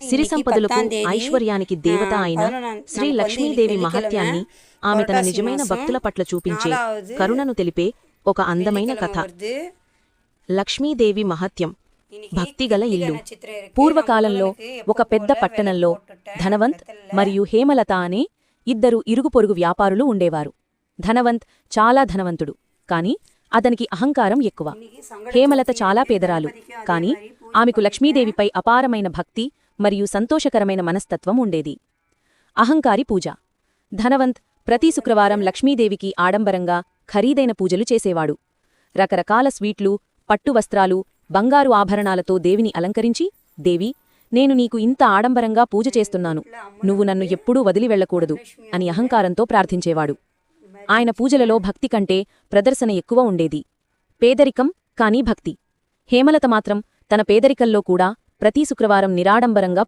సిరి సంపదలకు ఐశ్వర్యానికి దేవత అయిన శ్రీ లక్ష్మీదేవి మహత్యాన్ని ఆమె తన నిజమైన భక్తుల పట్ల చూపించే కరుణను తెలిపే ఒక అందమైన కథ. లక్ష్మీదేవి మహత్యం. భక్తిగల ఇల్లు. పూర్వకాలంలో ఒక పెద్ద పట్టణంలో ధనవంత్ మరియు హేమలత అనే ఇద్దరు ఇరుగుపొరుగు వ్యాపారులు ఉండేవారు. ధనవంత్ చాలా ధనవంతుడు, కాని అతనికి అహంకారం ఎక్కువ. హేమలత చాలా పేదరాలు, కాని ఆమెకు లక్ష్మీదేవిపై అపారమైన భక్తి మరియు సంతోషకరమైన మనస్తత్వం ఉండేది. అహంకారి పూజ. ధనవంత్ ప్రతి శుక్రవారం లక్ష్మీదేవికి ఆడంబరంగా ఖరీదైన పూజలు చేసేవాడు. రకరకాల స్వీట్లు, పట్టు వస్త్రాలు, బంగారు ఆభరణాలతో దేవిని అలంకరించి, దేవి, నేను నీకు ఇంత ఆడంబరంగా పూజ చేస్తున్నాను, నువ్వు నన్ను ఎప్పుడూ వదిలి వెళ్లకూడదు అని అహంకారంతో ప్రార్థించేవాడు. ఆయన పూజలలో భక్తి కంటే ప్రదర్శన ఎక్కువ ఉండేది. పేదరికం కానీ భక్తి. హేమలత మాత్రం తన పేదరికల్లో కూడా ప్రతి శుక్రవారం నిరాడంబరంగా